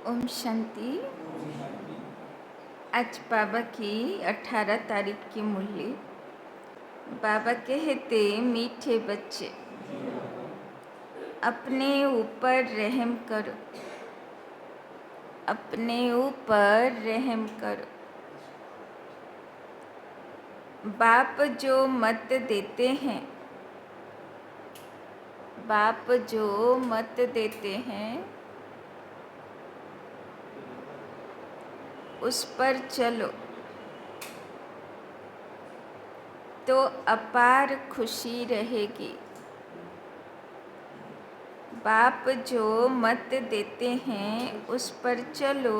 ओम शांति। आज बाबा की 18 तारीख की मुरली। बाबा कहते, मीठे बच्चे अपने ऊपर रहम करो, अपने ऊपर रहम करो। बाप जो मत देते हैं, बाप जो मत देते हैं उस पर चलो तो अपार खुशी रहेगी। बाप जो मत देते हैं उस पर चलो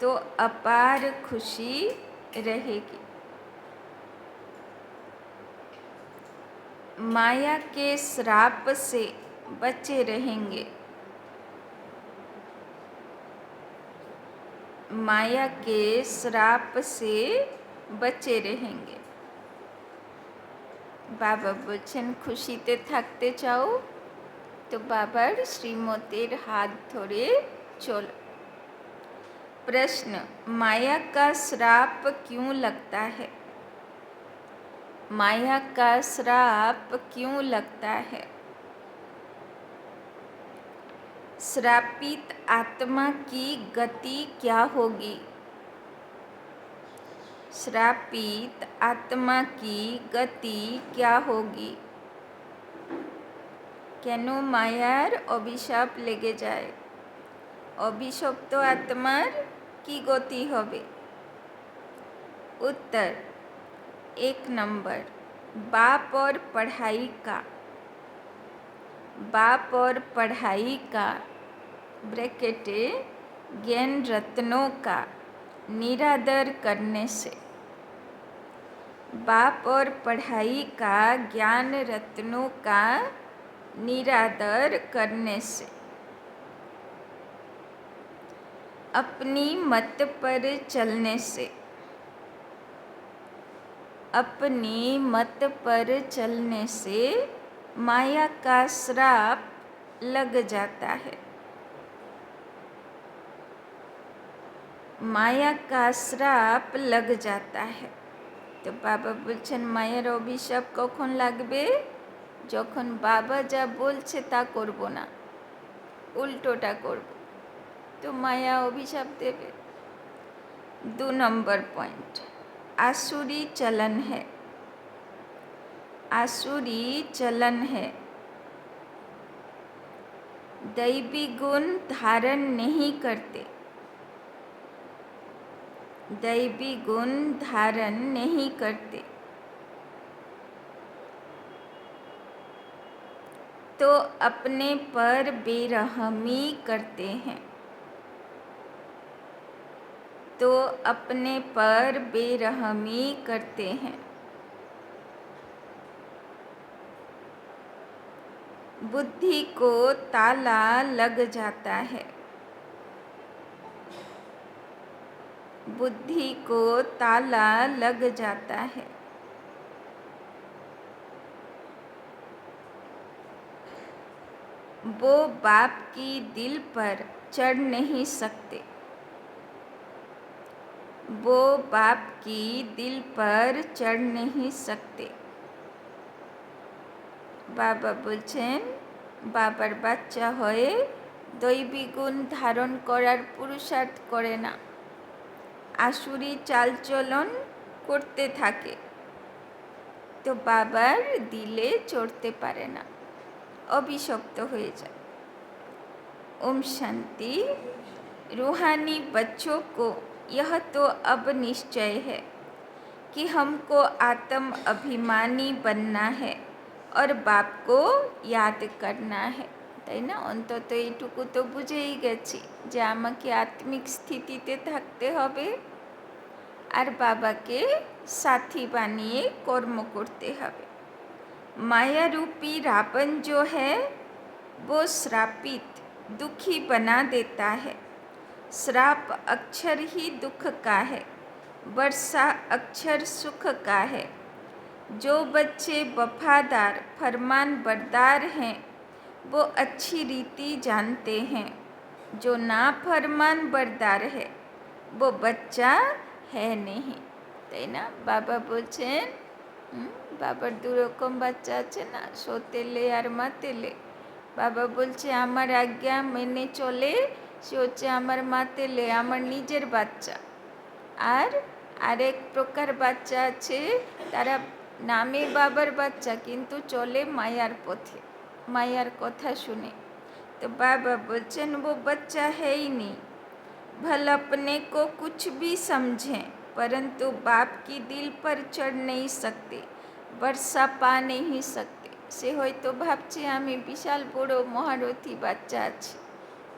तो अपार खुशी रहेगी। माया के श्राप से बचे रहेंगे, माया के श्राप से बचे रहेंगे। बाबा बोलছেন খুশিতে থাকতে চাও तो बाबार श्रीमतीर हाथ धरे चलो। प्रश्न, माया का श्राप क्यों लगता है? माया का श्राप क्यों लगता है? श्रापित आत्मा की गति क्या होगी? श्रापित आत्मा की गति क्या होगी? কেন মায়ার অভিশাপ লেগে যায়? অভিশপ্ত আত্মার কি গতি হবে? उत्तर, 1 नंबर, बाप और पढ़ाई का, बाप और पढ़ाई का ब्रैकेटे ज्ञान रत्नों का निरादर करने से। बाप और पढ़ाई का ज्ञान रत्नों का निरादर करने से। अपनी मत पर चलने से, अपनी मत पर चलने से माया का श्राप लग जाता है। माया का श्राप लग जाता है। तो बाबा बोलছেন মায়ের অভিশাপ কখন লাগবে? যখন বাবা যা বলছে তা করব না, উল্টোটা করব, তো মায়া অভিশাপ দেবে। 2 नंबर पॉइंट, आसुरी चलन है, आसुरी चलन है। दैवी गुण धारण नहीं करते, दैवी गुण धारण नहीं करते, तो अपने पर बेरहमी करते हैं, तो अपने पर बेरहमी करते हैं। बुद्धि को ताला लग जाता है, बुद्धि को ताला लग जाता है। वो बाप की दिल पर चढ़ नहीं सकते, वो बाप की दिल पर चढ़ नहीं सकते। बाबा बोलছেন বাবার বাচ্চা হয়ে দৈবী গুণ ধারণ করার পুরুষার্থ করে না, আসুরি চালচলন করতে থাকে, তো বাবার দিলে চড়তে পারে না, অভিশপ্ত হয়ে যায়। ओम शांति। रूहानी बच्चों को यह तो अब निश्चय है कि हमको आत्म अभिमानी बनना है और बाप को याद करना है, তাই না? অন্তত এইটুকু তো বুঝেই গেছি যে আমাকে আত্মিক স্থিতিতে থাকতে হবে আর বাবাকে সাথী বানিয়ে কর্ম করতে হবে। माया रूपी रावण जो है वो श्रापित दुखी बना देता है। श्राप अक्षर ही दुख का है, वर्षा अक्षर सुख का है। जो बच्चे वफादार फरमान बरदार हैं वो अच्छी रीति जानते हैं जो नाफरमान बरदार है वो बच्चा है नहीं, তাই না? বাবা বলছেন বাবার দুরকম বাচ্চা আছে না, সতেলে আর মাতেলে। বাবা বলছে আমার আজ্ঞা মেনে চলে, সে হচ্ছে আমার মাতেলে, আমার নিজের বাচ্চা। আর আরেক প্রকার বাচ্চা আছে, তারা নামে বাবার বাচ্চা কিন্তু চলে মায়ার পথে, মায়ার কথা শুনে। तो बाबा बोलचन वो बच्चा है ही नहीं। भल अपने को कुछ भी समझें परंतु बाप की दिल पर चढ़ नहीं सकते, वर्षा पा नहीं सकते। से হয়তো ভাবছে আমি বিশাল বড় মহারথী বাচ্চা আছি,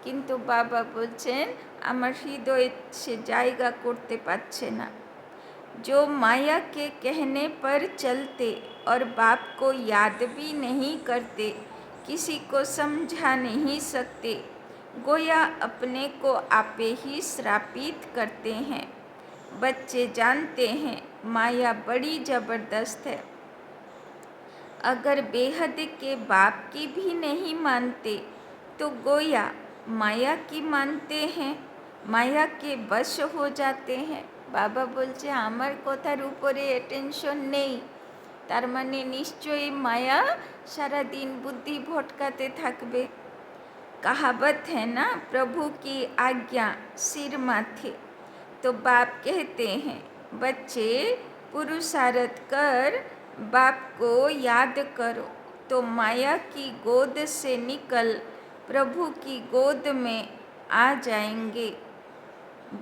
কিন্তু বাবা বলছেন আমার হৃদয়ে সে জায়গা করতে পারছে না। जो माया के कहने पर चलते और बाप को याद भी नहीं करते, किसी को समझा नहीं सकते, गोया अपने को आपे ही श्रापित करते हैं। बच्चे जानते हैं माया बड़ी ज़बरदस्त है। अगर बेहद के बाप की भी नहीं मानते तो गोया माया की मानते हैं, माया के वश हो जाते हैं। बाबा बोलছে আমার কথার উপরে অ্যাটেনশন নেই, তার মানে নিশ্চয়ই মায়া सारा दिन बुद्धि भटकाते থাকবে। कहावत है ना, प्रभु की आज्ञा सिर माथे। तो बाप कहते हैं बच्चे पुरुषार्थ कर बाप को याद करो तो माया की गोद से निकल प्रभु की गोद में आ जाएंगे।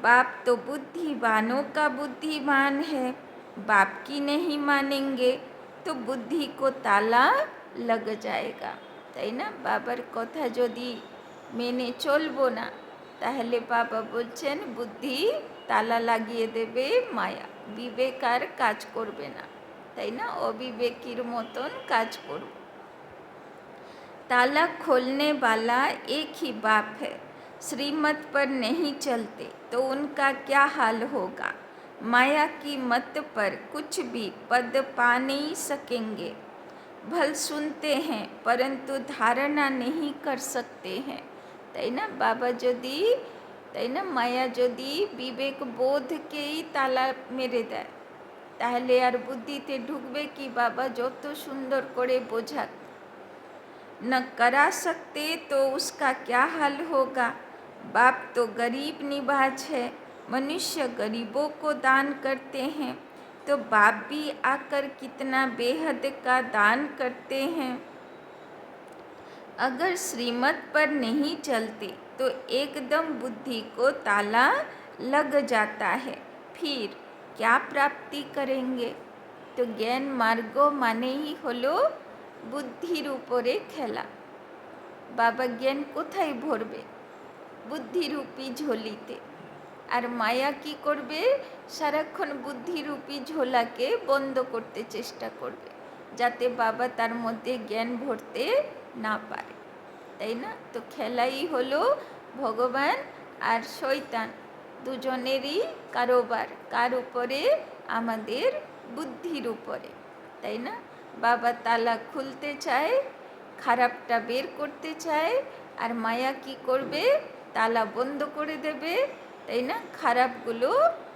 बाप तो बुद्धिमानों का बुद्धिमान है, बाप की नहीं मानेंगे तो बुद्धि को ताला लग जाएगा, তাই না? বাবার কথা যদি মেনে চলবো না তাহলে বাবা বলছেন বুদ্ধি তালা লাগিয়ে দেবে মায়া, বিবেক আর কাজ করবে না, তাই না? অবিবেকীর মতন কাজ করব। ताला खोलने वाला एक ही बाप है, श्रीमत पर नहीं चलते तो उनका क्या हाल होगा। माया की मत पर कुछ भी पद पा नहीं सकेंगे। भल सुनते हैं परंतु धारणा नहीं कर सकते हैं, তাই না? বাবা যদি, তাই না, মায়া যদি বিবেক বোধকেই তালা মেরে দেয় তাহলে আর বুদ্ধিতে ঢুকবে কি? বাবা যত সুন্দর করে বোঝাক, न करा सकते तो उसका क्या हाल होगा। बाप तो गरीब निवाज है, मनुष्य गरीबों को दान करते हैं तो बाप भी आकर कितना बेहद का दान करते हैं। अगर श्रीमत पर नहीं चलते तो एकदम बुद्धि को ताला लग जाता है, फिर क्या प्राप्ति करेंगे। तो ज्ञान मार्ग माने ही हलो বুদ্ধির উপরে খেলা। বাবা জ্ঞান কোথায় ভরবে? বুদ্ধিরূপী ঝোলিতে। আর মায়া কি করবে? সারাক্ষণ বুদ্ধিরূপী ঝোলাকে বন্ধ করতে চেষ্টা করবে যাতে বাবা তার মধ্যে জ্ঞান ভরতে না পারে, তাই না? তো খেলাই হলো ভগবান আর শয়তান দুজনেরই কারোবার, কার উপরে? আমাদের বুদ্ধির উপরে, তাই না? বাবা তালা খুলতে চায়, খারাপটা বের করতে চায়, আর মায়া কি করবে? তালা বন্ধ করে দেবে, তাই না? খারাপগুলো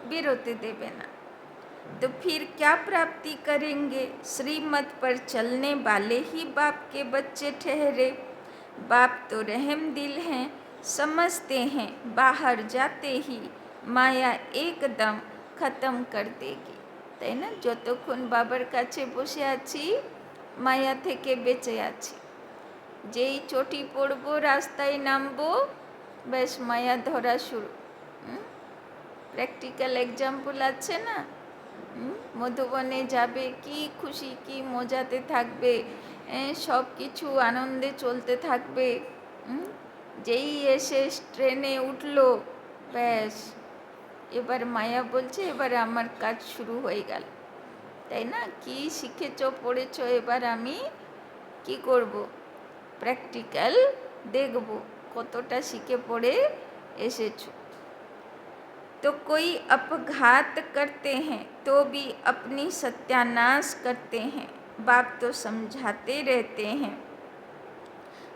বেরোতে দেবে না। तो फिर क्या प्राप्ति करेंगे। श्रीमत पर चलने वाले ही बाप के बच्चे ठहरे। बाप तो रहम दिल हैं, समझते हैं बाहर जाते ही माया एकदम ख़त्म कर देगी, তাই না? যতক্ষণ বাবার কাছে বসে আছি মায়া থেকে বেঁচে আছি, যেই চটি পড়বো রাস্তায় নামবো ব্যাস মায়া ধরা শুরু। প্র্যাকটিক্যাল এক্সাম্পল আছে না, মধুবনে যাবে, কি খুশি কি মজাতে থাকবে, সব কিছু আনন্দে চলতে থাকবে। যেই এসে ট্রেনে উঠলো ব্যাস এবার মায়া বলছে এবার আমার কাজ শুরু হয়ে গেল, তাই না? কি শিখেছ পড়েছ, এবার আমি কি করব? প্র্যাকটিক্যাল দেখব কতটা শিখে পড়ে এসেছো। तो कोई अपघात करते हैं तो भी अपनी सत्यानाश करते हैं। बाप तो समझाते रहते हैं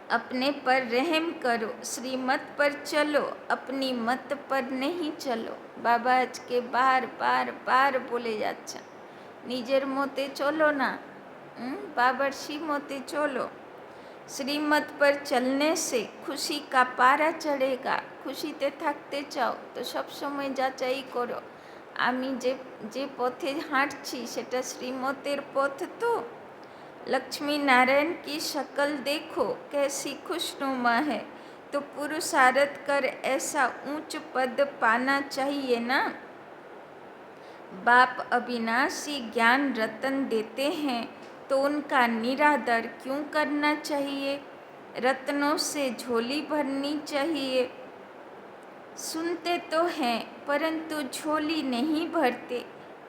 अपने पर रहम करो, श्रीमत पर चलो, अपनी मत पर नहीं चलो। बाबा आज के बार बार बार बोले जाच्छा निजेर मते चलो ना, बाबार श्रीमते चलो। श्रीमत पर चलने से खुशी का पारा चढ़ेगा। खुशीते থাকতে চাও তো সব সময় যাচাই করো আমি যে যে পথে হাঁটছি সেটা শ্রীমতের পথ তো। लक्ष्मी नारायण की शक्ल देखो कैसी खुशनुमा है, तो पुरुषार्थ कर ऐसा ऊंच पद पाना चाहिए ना। बाप अविनाशी ज्ञान रतन देते हैं तो उनका निरादर क्यों करना चाहिए। रत्नों से झोली भरनी चाहिए। सुनते तो हैं परंतु झोली नहीं भरते,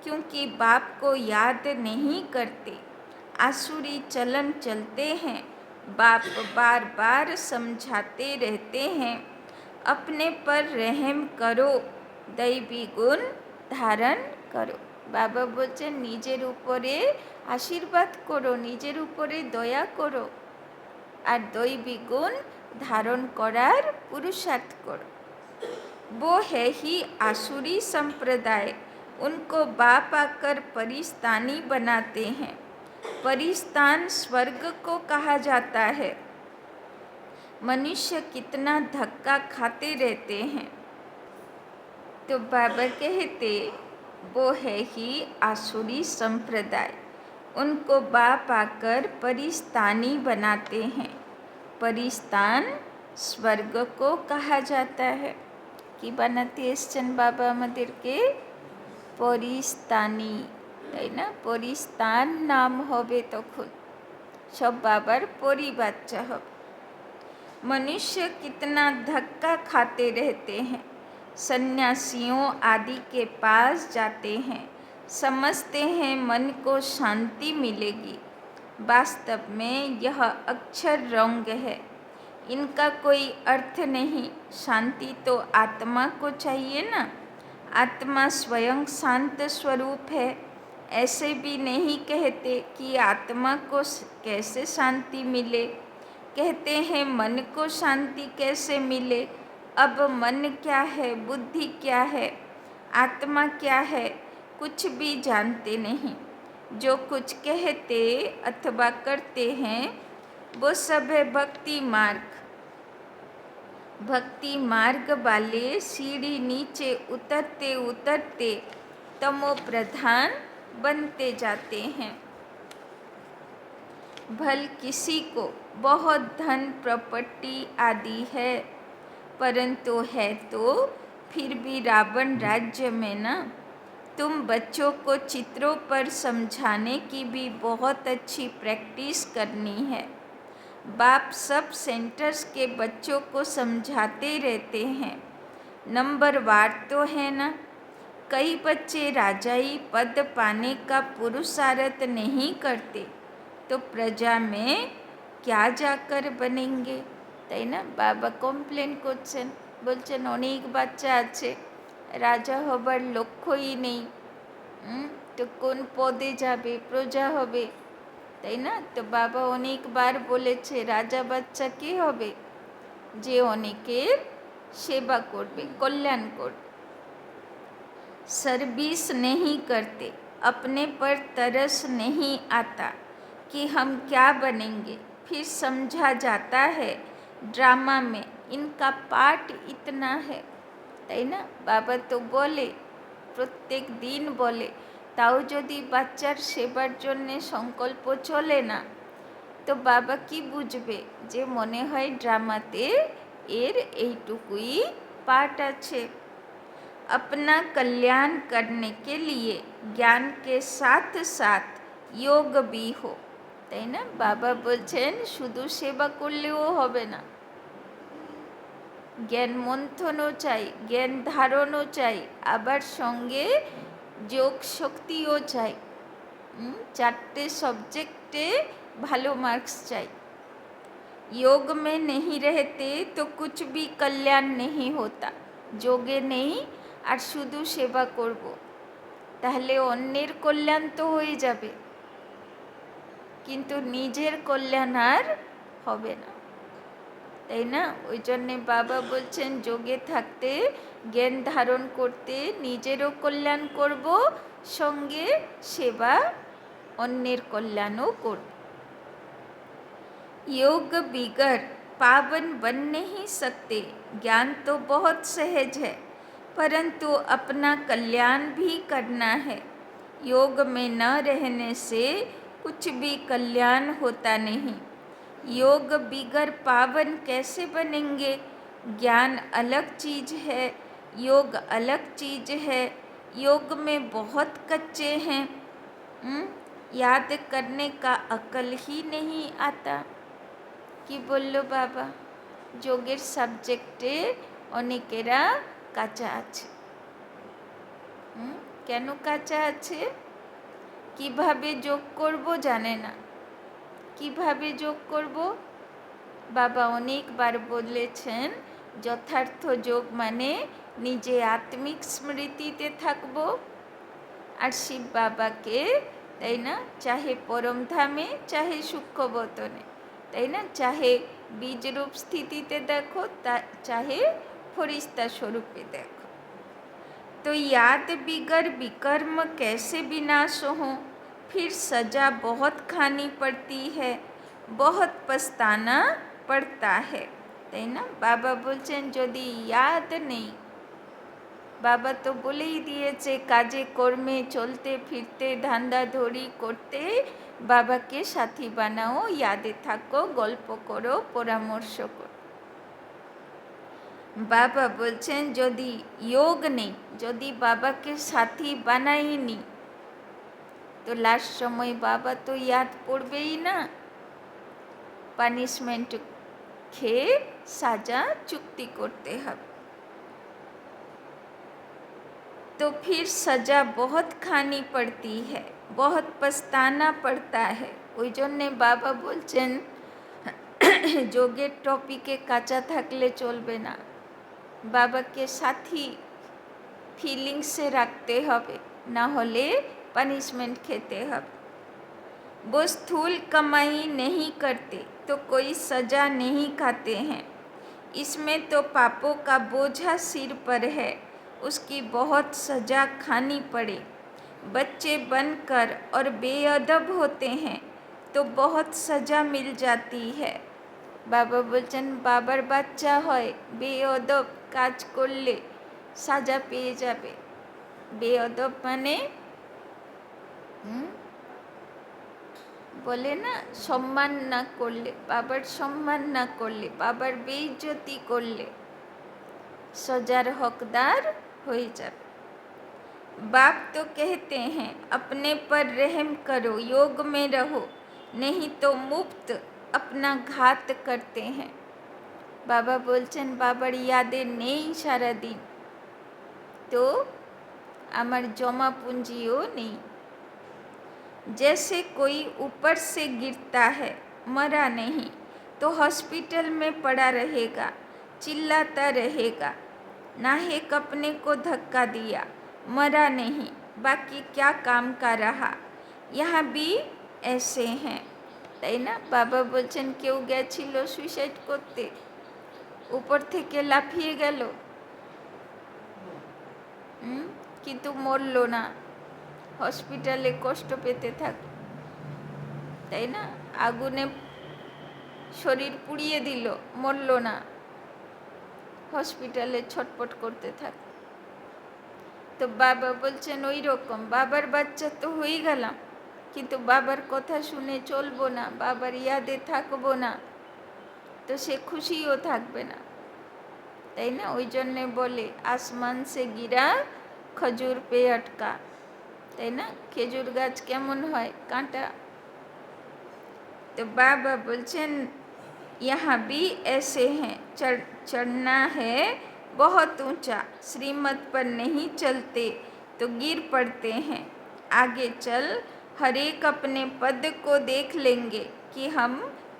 क्योंकि बाप को याद नहीं करते। आसुरी चलन चलते हैं, बाप बार बार समझाते रहते हैं। अपने पर रहम करो, दैवी गुण धारण करो। बाबा बोलছেন নিজের উপরে আশীর্বাদ করো, নিজের উপরে দয়া করো আর দৈবী গুণ ধারণ করার পুরুষার্थ करो। वो है ही आसुरी संप्रदाय, उनको बाप आकर परिस्तानी बनाते हैं। परिस्तान स्वर्ग को कहा जाता है। मनुष्य कितना धक्का खाते रहते हैं। तो बाबा कहते वो है ही आसुरी संप्रदाय, उनको बाप आकर परिस्तानी बनाते हैं। परिस्तान स्वर्ग को कहा जाता है। कि बनाते एसेছেন बाबा আমাদেরকে परिस्तानी, তাই না? পরিস্তান নাম হবে তখন সব বাবার পরি বাচ্চা হবে। मनुष्य कितना धक्का खाते रहते हैं। सन्यासियों आदि के पास जाते हैं, समझते हैं मन को शांति मिलेगी। वास्तव में यह अक्षर रंग है, इनका कोई अर्थ नहीं। शांति तो आत्मा को चाहिए ना। आत्मा स्वयं शांत स्वरूप है। ऐसे भी नहीं कहते कि आत्मा को कैसे शांति मिले। कहते हैं मन को शांति कैसे मिले। अब मन क्या है, बुद्धि क्या है, आत्मा क्या है, कुछ भी जानते नहीं। जो कुछ कहते अथवा करते हैं वो सब है भक्ति मार्ग। भक्ति मार्ग वाले सीढ़ी नीचे उतरते उतरते तमो प्रधान बनते जाते हैं। भल किसी को बहुत धन प्रॉपर्टी आदि है, परंतु है तो फिर भी रावण राज्य में ना। तुम बच्चों को चित्रों पर समझाने की भी बहुत अच्छी प्रैक्टिस करनी है। बाप सब सेंटर्स के बच्चों को समझाते रहते हैं। नंबरवार तो है ना। कई बच्चे राजाई पद पाने का पुरुषार्थ नहीं करते तो प्रजा में क्या जाकर बनेंगे, তাই না? বাবা কমপ্লেন করছেন, বলছেন অনেক বাচ্চা আছে রাজা হবার লক্ষ্যই নেই, তো কোন পদে যাবে, প্রজা হবে, তাই না? তো বাবা অনেকবার বলেছে রাজা বাচ্চা কে হবে, যে অনেকের সেবা করবে, কল্যাণ করবে। सर्विस नहीं करते, अपने पर तरस नहीं आता कि हम क्या बनेंगे। फिर समझा जाता है ड्रामा में इनका पार्ट इतना है, তাই না? বাবা তো বলে, প্রত্যেক দিন বলে, তাও যদি বাচ্চার সেবার জন্যে সংকল্প চলে না তো বাবা কি বুঝবে যে মনে হয় ড্রামাতে এর এইটুকুই পার্ট আছে। अपना कल्याण करने के लिए ज्ञान के साथ साथ योग भी हो, তাই না? বাবা বলছেন শুধু সেবা করলেও হবে না, জ্ঞান মন্থনও চাই, জ্ঞান ধারণও চাই, আবার সঙ্গে যোগ শক্তিও চাই। চারটে सब्जेक्टे ভালো मार्क्स চাই। योग में नहीं रहते तो कुछ भी कल्याण नहीं होता। যোগে নেই আর শুধু সেবা করব, তাহলে অন্যের কল্যাণ তো হয়ে যাবে কিন্তু নিজের কল্যাণ আর হবে না। তাই না? ওই জন্যে বাবা বলছেন যোগে থাকতে জ্ঞান ধারণ করতে নিজেরও কল্যাণ করব, সঙ্গে সেবা अन्यर कल्याणों को। योग बिगर पावन बन नहीं सकते। ज्ञान तो बहुत सहज है, परंतु अपना कल्याण भी करना है। योग में न रहने से कुछ भी कल्याण होता नहीं। योग बिगर पावन कैसे बनेंगे? ज्ञान अलग चीज है, योग अलग चीज है। योग में बहुत कच्चे हैं, याद करने का अकल ही नहीं आता। कि बोलो बाबा, যোগের সাবজেক্টে অনেকেরা কাঁচা আছে। কেন কাঁচা আছে? কিভাবে যোগ করব জানে না। কিভাবে যোগ করব? বাবা অনেকবার বলেছেন যথার্থ যোগ মানে নিজে আত্মিক স্মৃতিতে থাকবো আর শিব বাবাকে, তাই না, চাহে পরম ধামে চাহে সূক্ষ্ম বতনে, তাই না, চাহে बीजरूप स्थितिते देखो चाहे फरिश्ता स्वरूपे देखो। तो याद बिगर विकर्म कैसे विनाश हो? फिर सजा बहुत खानी पड़ती है, बहुत पछताना पड़ता है, তাই না? বাবা বলছেন যদি याद নেই, বাবা তো বলেই দিয়েছে কাজে কর্মে চলতে ফিরতে ধান্দাধরি করতে বাবাকে সাথী বানাও, ইয়াদে থাকো, গল্প করো, পরামর্শ করো। বাবা বলছেন যদি যোগ নেই, যদি বাবাকে সাথী বানাইনি তো লাস্ট সময় বাবা তো ইয়াদ পড়বেই না, পানিশমেন্ট খেয়ে সাজা চুক্তি করতে হবে। तो फिर सजा बहुत खानी पड़ती है, बहुत पछताना पड़ता है। ওই জন্যে বাবা বলছেন যোগের টপিকে কাঁচা থাকলে চলবে না, বাবাকে সাথী ফিলিংসে রাখতে হবে, না হলে পানিশমেন্ট খেতে হবে। वो स्थूल कमाई नहीं करते तो कोई सजा नहीं खाते हैं। इसमें तो पापों का बोझा सिर पर है, उसकी बहुत सजा खानी पड़े। बच्चे बनकर और बेअदब होते हैं तो बहुत सजा मिल जाती है। बाबा बोलছেন বাবার বাচ্চা হয়, বেअदब কাজ করলে সাজা পেয়ে যাবে। বেअदब মানে বলে না, সম্মান না করলে, বাবার সম্মান না করলে, বাবার বেইজ্জতি করলে सजार हकदार हो जाए। बाप तो कहते हैं अपने पर रहम करो, योग में रहो, नहीं तो मुफ्त अपना घात करते हैं। बाबा बोलছেন बाबार यादे নেই सारा दिन तो आमार जमा पूंजिओ नहीं। जैसे कोई ऊपर से गिरता है, मरा नहीं तो हॉस्पिटल में पड़ा रहेगा, चिल्लाता रहेगा। नाहेक अपने को धक्का दिया, मरा नहीं, बाकी क्या काम का रहा। यहाँ भी ऐसे हैं, তাই না? বাবা বলছেন কেউ গেছিল সুইসাইড করতে, উপর থেকে লাফিয়ে গেল, কিন্তু মরল না, হসপিটালে কষ্ট পেতে থাকল, তাই না? আগুনে শরীর পুড়িয়ে দিল, মরল না, হসপিটালে ছটপট করতে থাকে। তো বাবা বলছেন ওই রকম বাবার বাচ্চা তো হয়ে গেলাম, কিন্তু বাবার কথা শুনে চলবো না, বাবার ইয়াদে থাকবো না, তো সে খুশিও থাকবে না, তাই না? ওই জন্যে বলে আসমান সে গিরা খজুর পে আটকা, তাই না? খেজুর গাছ কেমন হয়, কাঁটা। तो बाबा बोलছেন यहाँ भी ऐसे हैं, चढ़ना है बहुत ऊंचा, श्रीमत पर नहीं चलते तो गिर पड़ते हैं। आगे चल हर एक अपने पद को देख लेंगे कि हम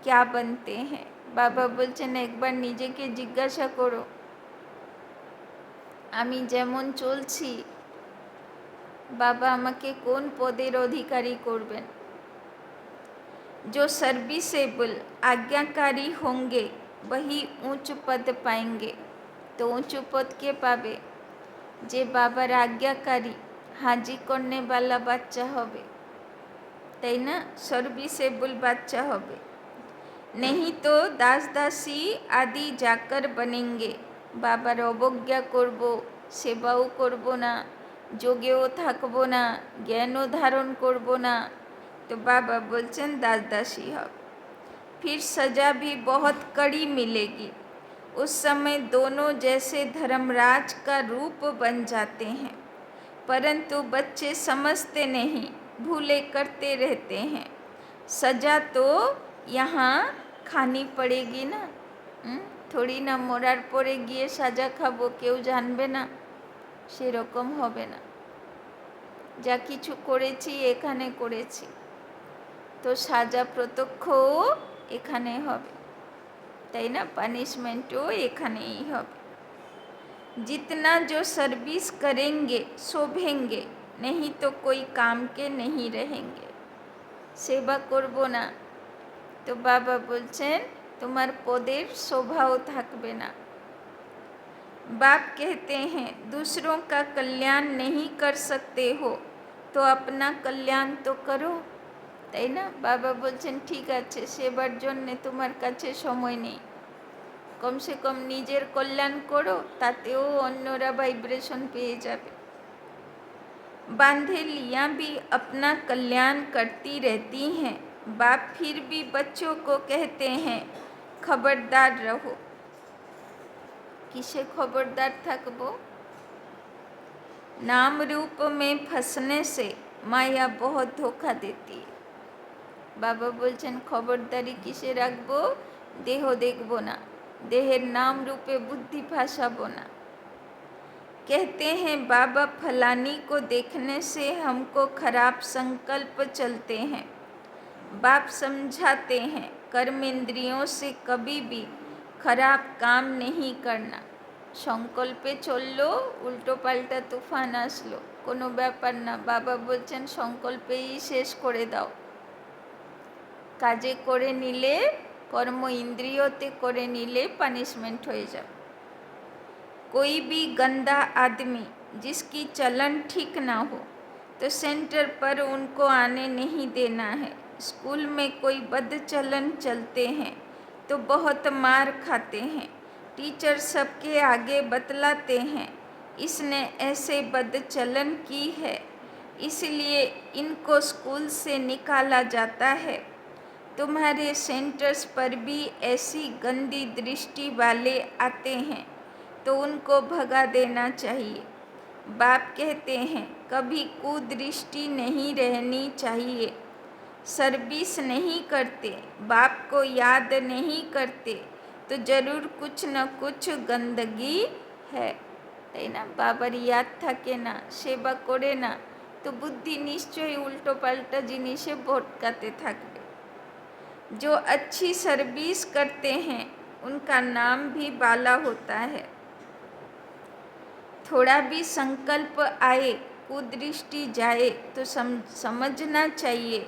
क्या बनते हैं। बाबा बोलছেন একবার নিজেকে জিজ্ঞাসা করো আমি যেমন চলছি বাবা আমাকে কোন পদের অধিকারী করবেন। जो सर्विसेबल आज्ञाकारी होंगे वही ऊंच पद पाएंगे। तो ऊंचू पद के पावे जे बाबार आज्ञाकारी हाजी करने वाला बाच्चा होवे, ताई ना, सर्विसेबल बाच्चा होवे। नहीं तो दास दासी आदि जाकर बनेंगे। बाबार अवज्ञा करब, सेवाओ करब ना, जोगेও থাকবো না, ज्ञानও धारण करब ना, तो बाबा बोलছেন दास दासी हो। फिर सजा भी बहुत कड़ी मिलेगी। उस समय दोनों जैसे धर्मराज का रूप बन जाते हैं, परंतु बच्चे समझते नहीं, भूले करते रहते हैं। सजा तो यहाँ खानी पड़ेगी ना, थोड़ी ना मरार परे गिये सजा खाबो केउ जानबे ना, सेरकम होबे ना। जा किछु करेছি এখানে করেছি, तो साजा प्रत्यक्ष এখানে হবে, তাই না, পানিশমেন্টও এখানেই হবে। जितना जो सर्विस करेंगे शोभेंगे, नहीं तो कोई काम के नहीं रहेंगे। सेवा করব না, तो बाबा बोलছেন তোমার পদের শোভাও থাকবে না। बाप कहते हैं दूसरों का कल्याण नहीं कर सकते हो तो अपना कल्याण तो करो, তাই না। বাবা বলছেন ঠিক আছে, সেবার জন্যে তোমার কাছে সময় নেই, কমসে কম নিজের কল্যাণ করো, তাতেও অন্যরা ভাইব্রেশন পেয়ে যাবে। बांधेलियाँ भी अपना कल्याण करती रहती हैं। बाप फिर भी बच्चों को कहते हैं खबरदार रहो। किसे खबरदार থাকবো? नाम रूप में फंसने से माया बहुत धोखा देती है। बाबा बोलছেন खबरदारी किसे রাখবো? देह देखबो ना, देहेर नाम रूपे बुद्धि फांसाबो ना। कहते हैं बाबा फलानी को देखने से हमको खराब संकल्प चलते हैं। बाप समझाते हैं कर्म इंद्रियों से कभी भी खराब काम नहीं करना। संकल्पे चललो उल्टो पाल्टा तूफान आसलो, कोनो ব্যাপার না। बाबा बोलছেন संकल्पेই শেষ করে দাও। কাজে করে নিলে, কর্ম ইন্দ্রিয়তে করে নিলে পানিশমেন্ট হয়ে যাবে। कोई भी गंदा आदमी जिसकी चलन ठीक ना हो तो सेंटर पर उनको आने नहीं देना है। स्कूल में कोई बद चलन चलते हैं तो बहुत मार खाते हैं। टीचर सबके आगे बतलाते हैं इसने ऐसे बद चलन की है, इसलिए इनको स्कूल से निकाला जाता है। तुम्हारे सेंटर्स पर भी ऐसी गंदी दृष्टि वाले आते हैं तो उनको भगा देना चाहिए। बाप कहते हैं कभी कुदृष्टि नहीं रहनी चाहिए। सर्विस नहीं करते, बाप को याद नहीं करते तो जरूर कुछ न कुछ गंदगी है, তাই না। বাবার ইয়াদ থাকে না, সেবা করে না, তো বুদ্ধি নিশ্চয়ই উল্টো পাল্টা জিনিসে ভটকাতে থাকবে। जो अच्छी सर्विस करते हैं उनका नाम भी बाला होता है। थोड़ा भी संकल्प आए, कुदृष्टि जाए तो समझना चाहिए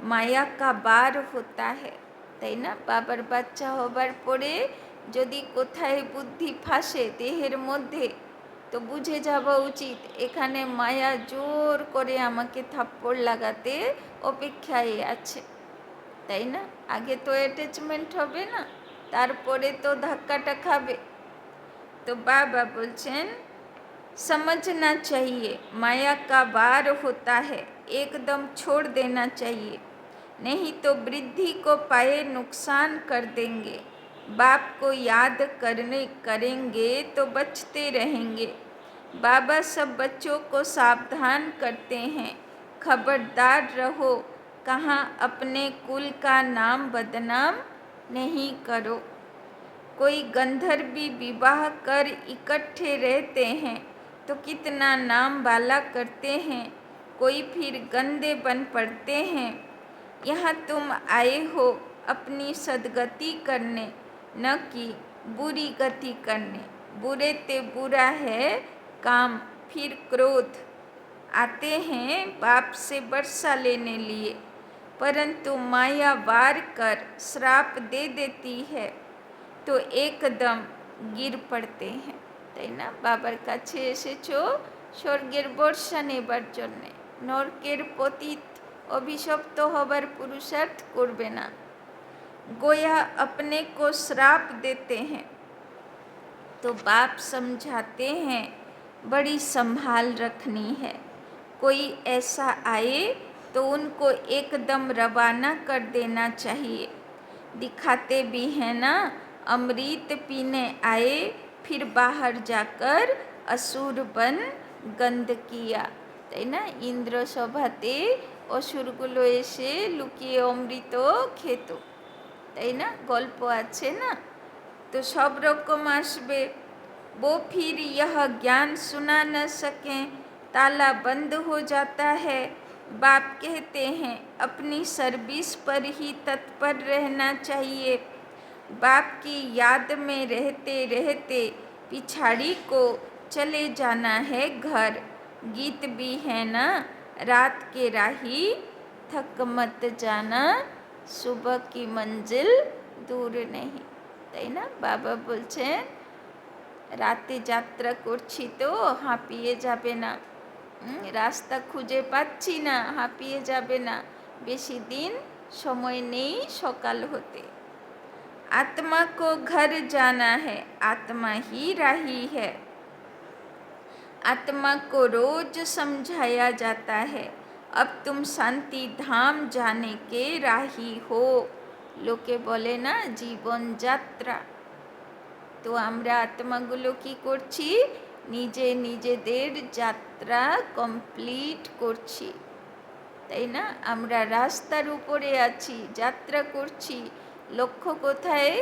माया का बार होता है, তাই না। বাবার বাচ্চা হবার পরে যদি কোথায় বুদ্ধি ফাঁসে দেহের মধ্যে, তো বুঝে যাওয়া উচিত এখানে মায়া জোর করে আমাকে থাপ্পড় লাগাতে অপেক্ষায় আছে, তাই না। আগে তো অ্যাটাচমেন্ট হবে না, তারপরে তো ধাক্কাটা খাবে। তো বাবা বলছেন समझना चाहिए माया का वार होता है, एकदम छोड़ देना चाहिए, नहीं तो वृद्धि को पाए नुकसान कर देंगे। बाप को याद करेंगे तो बचते रहेंगे। बाबा सब बच्चों को सावधान करते हैं, खबरदार रहो, कहाँ अपने कुल का नाम बदनाम नहीं करो। कोई गंधर्वी विवाह कर इकट्ठे रहते हैं तो कितना नाम वाला करते हैं, कोई फिर गंदे बन पड़ते हैं। यहाँ तुम आए हो अपनी सदगति करने, न कि बुरी गति करने। बुरे ते बुरा है काम, फिर क्रोध। आते हैं बाप से वर्षा लेने लिए, परंतु माया वार कर श्राप दे देती है। তো একদম गिर पड़ते हैं, তাই না? বাবার কাছে এসেছো স্বর্গের বর্ষা নেবার জন্যে, নরকের পতিত অভিশপ্ত হবার পুরুষার্থ করবে না। गोया अपने को श्राप देते हैं, तो बाप समझाते हैं बड़ी संभाल रखनी है। कोई ऐसा आए तो उनको एकदम रवाना कर देना चाहिए। दिखाते भी हैं ना, अमृत पीने आए फिर बाहर जाकर असुर बन गंध किया, তাই না? ইন্দ্র সভাতে অসুরগুলো এসে লুকিয়ে অমৃত খেত, তাই না? গল্প আছে না? তো সব রকম আসবে। वो फिर यह ज्ञान सुना न सकें, ताला बंद हो जाता है। बाप कहते हैं अपनी सर्विस पर ही तत्पर रहना चाहिए। बाप की याद में रहते रहते पिछाड़ी को चले जाना है घर। गीत भी है ना, रात के राही थक मत जाना, सुबह की मंजिल दूर नहीं, তাই না? বাবা বলছেন রাতে যাত্রা করছি তো হাঁপিয়ে যাবে না, রাস্তা খুঁজে পাচ্ছি না, হাঁপিয়ে যাবে না, বেশি দিন সময় নেই সকাল হতে। आत्मा को घर जाना है, आत्मा ही राही है। आत्मा को रोज समझाया जाता है अब तुम शांति धाम जाने के राही हो। लोके बोले ना जीवन यात्रा, তো আমরা আত্মাগুলো কি করছি? নিজে নিজেদের যাত্রা কমপ্লিট করছি, তাই না? আমরা রাস্তার উপরে আছি, যাত্রা করছি। লক্ষ্য কোথায়?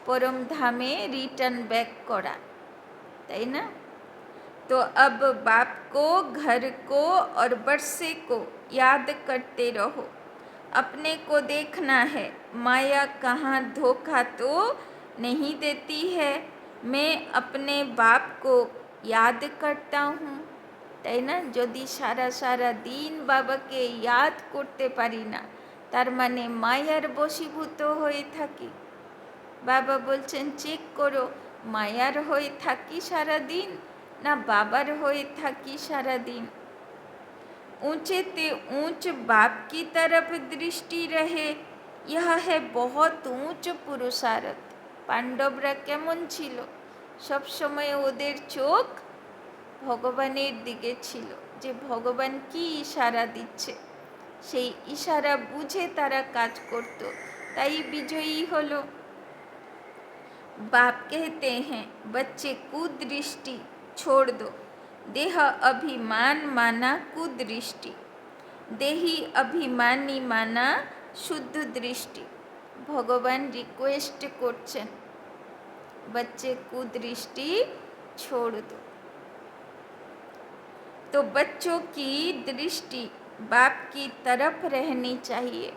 পরম ধামে রিটার্ন ব্যাক করা, তাই না? तो अब बाप को, घर को और वर्षे को याद करते रहो। अपने को देखना है, माया कहाँ धोखा तो नहीं देती है। मैं अपने बाप को याद करता हूँ, তাই না? যদি সারা সারা দিন বাবাকে ইয়াদ করতে পারি না, তার মানে মায়ার বশীভূত হয়ে থাকি। বাবা বলছেন চেক করো, মায়ার হয়ে থাকি সারা দিন না বাবার হয়ে থাকি সারা দিন। ऊंचे ते ऊंच बाप की तरफ दृष्टि रहे, यह है बहुत ऊंच पुरुषार्थ। পাণ্ডবরা কেমন ছিল? সব সময় ওদের চোখ ভগবানের দিকে ছিল, যে ভগবান কি ইশারা দিচ্ছে সেই ইশারা বুঝে তারা কাজ করত, তাই বিজয়ী হলো। बाप कहते हैं बच्चे कुदृष्टि छोड़ दो, देह अभिमान माना कुदृष्टि, देही अभिमानी माना शुद्ध दृष्टि। भगवान रिक्वेस्ट করছেন बच्चे कुदृष्टि छोड़ दो। तो बच्चों की दृष्टि बाप की तरफ रहनी चाहिए।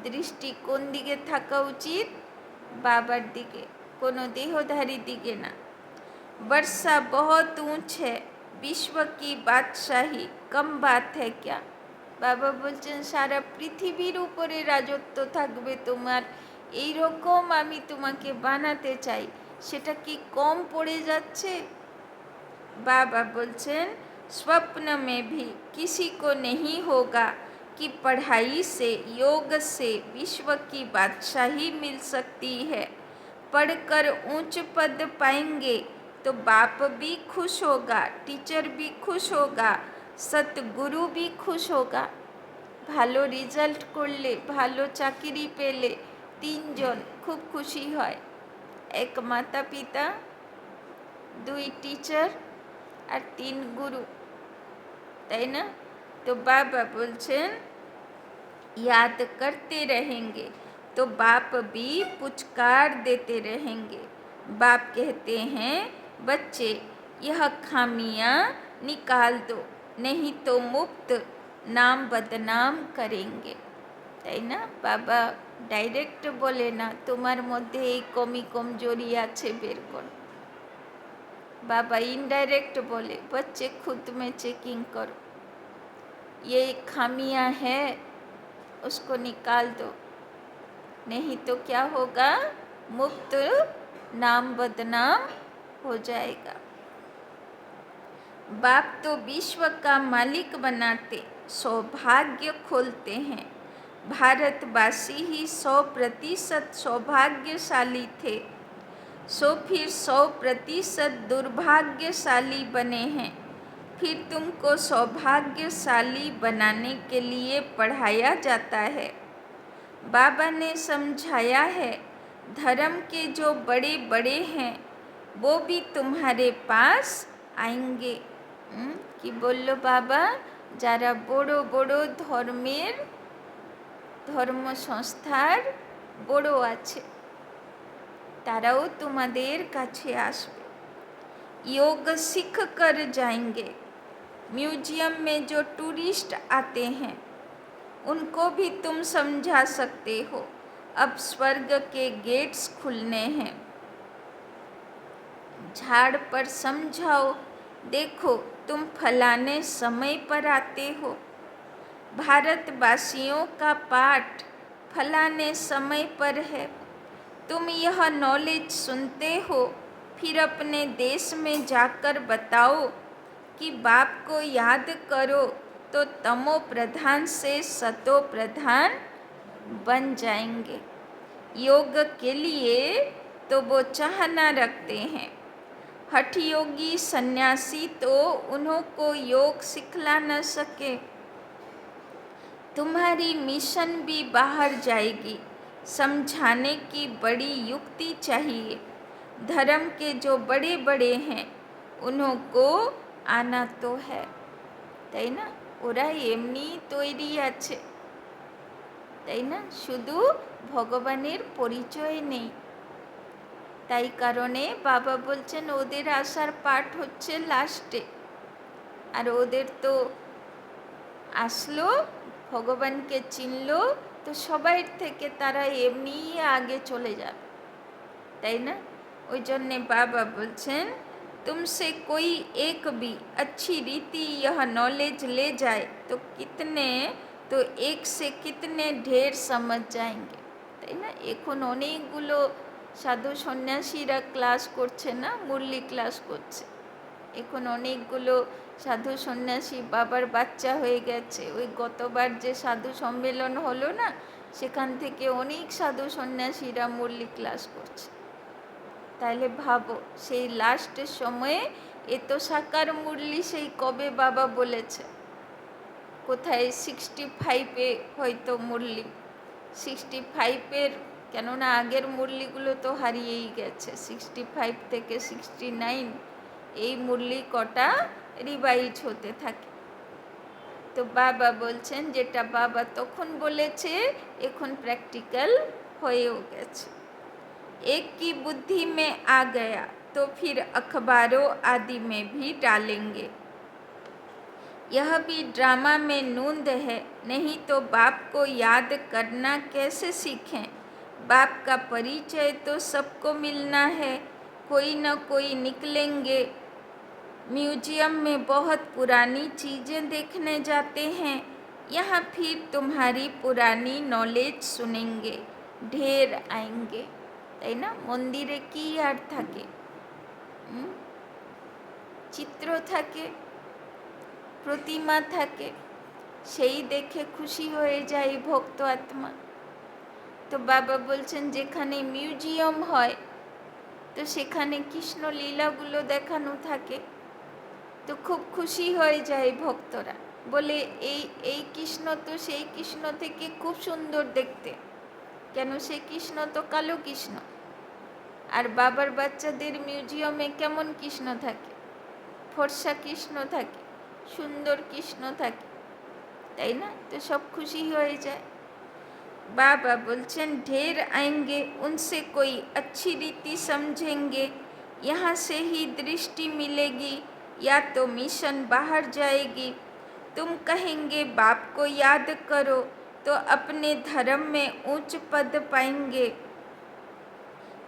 दृष्टि কোন দিকে থাকা উচিত? বাবার দিকে, কোনো দেহধারী দিকে না। वर्षा बहुत ऊंच है, विश्व की बादशाही कम बात है क्या। বাবা বলছেন সারা পৃথিবীর উপরে রাজত্ব থাকবে তোমার, এই রকম আমি তোমাকে বানাতে চাই, সেটা কি কম পড়ে যাচ্ছে? बाबा बोलचन स्वप्न में भी किसी को नहीं होगा कि पढ़ाई से, योग से विश्व की बादशाही मिल सकती है। पढ़कर ऊंच पद पाएंगे तो बाप भी खुश होगा, टीचर भी खुश होगा, सतगुरु भी खुश होगा। ভালো রেজাল্ট করলে, ভালো চাকরি পেলে তিনজন খুব খুশি হয়, এক মাতা পিতা, দুই টিচার আর তিন গুরু, তাই না? তো বাবা বলছেন याद करते रहेंगे तो बाप भी पुचकार देते रहेंगे। बाप कहते हैं बच्चे यह खामियां निकाल दो, नहीं तो मुफ्त नाम बदनाम करेंगे, তাই না? বাবা ডাইরেক্ট বলে না তোমার মধ্যে এই কমি কমজোরি আছে বের কর। बाबा इनडायरेक्ट बोले बच्चे खुद में चेकिंग करो, ये खामियां है उसको निकाल दो, नहीं तो क्या होगा? मुफ्त नाम बदनाम हो जाएगा। बाप तो विश्व का मालिक बनाते सौभाग्य खोलते हैं। भारतवासी ही 100% सौभाग्यशाली थे, सो फिर 100% दुर्भाग्यशाली बने हैं। फिर तुमको सौभाग्यशाली बनाने के लिए पढ़ाया जाता है। बाबा ने समझाया है, धर्म के जो बड़े बड़े हैं वो भी तुम्हारे पास आएंगे। कि बोलो बाबा, যারা বড় বড় ধর্ম সংস্থার বড় আছে তারাও তোমাদের কাছে আসবে। योग सीख कर जाएंगे। म्यूजियम में जो टूरिस्ट आते हैं उनको भी तुम समझा सकते हो, अब स्वर्ग के गेट्स खुलने हैं। झाड़ पर समझाओ, देखो तुम फलाने समय पर आते हो। भारतवासियों का पाठ फलाने समय पर है। तुम यह नॉलेज सुनते हो, फिर अपने देश में जाकर बताओ कि बाप को याद करो तो तमो प्रधान से सतो प्रधान बन जाएंगे। योग के लिए तो वो चाहना रखते हैं। हठ योगी सन्यासी तो उन्हों को योग सिखला न सके। तुम्हारी मिशन भी बाहर जाएगी। समझाने की बड़ी युक्ति चाहिए। धर्म के जो बड़े बड़े हैं उन्हों को आना तो है, তাই না? ওরা এমনি তৈরি আছে, তাই না? শুধু ভগবানের পরিচয় নেই। তাই কারণে বাবা বলছেন ওদের আসার পাঠ হচ্ছে লাস্টে। আর ওদের তো আসলো, ভগবানকে চিনলো, তো সবাই থেকে তারা এমনিই আগে চলে যাবে, তাই না? ওই জন্যে বাবা বলছেন तुमसे कोई एक भी अच्छी रीति यह नॉलेज ले जाए तो एक से कितने ढेर समझ जाएंगे, তাই না? এখন অনেকগুলো সাধু সন্ন্যাসীরা ক্লাস করছে না, মুরলি ক্লাস করছে। এখন অনেকগুলো সাধু সন্ন্যাসী বাবার বাচ্চা হয়ে গেছে। ওই গতবার যে সাধু সম্মেলন হলো না, সেখান থেকে অনেক সাধু সন্ন্যাসীরা মুরলি ক্লাস করছে। তাহলে ভাবো, সেই লাস্টের সময়ে এ তো সাকার মুরলি সেই কবে বাবা বলেছে, কোথায় 65-এ হয়তো মুরলি, 65-এর, কেননা আগের মুরলিগুলো তো হারিয়েই গেছে। 65 থেকে 69 এই মুরলি কটা রিভাইজ হতে থাকে। তো বাবা বলছেন যেটা বাবা তখন বলেছে এখন প্র্যাকটিক্যাল হয়েও গেছে। एक की बुद्धि में आ गया तो फिर अखबारों आदि में भी डालेंगे। यह भी ड्रामा में नूंद है, नहीं तो बाप को याद करना कैसे सीखें। बाप का परिचय तो सबको मिलना है, कोई न कोई निकलेंगे। म्यूजियम में बहुत पुरानी चीज़ें देखने जाते हैं, यहाँ फिर तुम्हारी पुरानी नॉलेज सुनेंगे, ढेर आएंगे, তাই না? মন্দিরে কি আর থাকে? চিত্র থাকে, প্রতিমা থাকে, সেই দেখে খুশি হয়ে যায় ভক্ত আত্মা। তো বাবা বলছেন যেখানে মিউজিয়াম হয় তো সেখানে কৃষ্ণ লীলাগুলো দেখানো থাকে, তো খুব খুশি হয়ে যায় ভক্তরা, বলে এই কৃষ্ণ তো সেই কৃষ্ণ থেকে খুব সুন্দর দেখতে। কেন? সে কৃষ্ণ তো কালো কৃষ্ণ। আর বাবার বাচ্চাদের মিউজিয়ামে কেমন কৃষ্ণ থাকে? ফর্সা কৃষ্ণ থাকে, সুন্দর কৃষ্ণ থাকে, তাই না? তো সব খুশি হয়ে যায়। बाबा बोलचन ढेर आएंगे, उनसे कोई अच्छी रीति समझेंगे, यहाँ से ही दृष्टि मिलेगी या तो मिशन बाहर जाएगी। तुम कहेंगे बाप को याद करो तो अपने धर्म में ऊंच पद पाएंगे।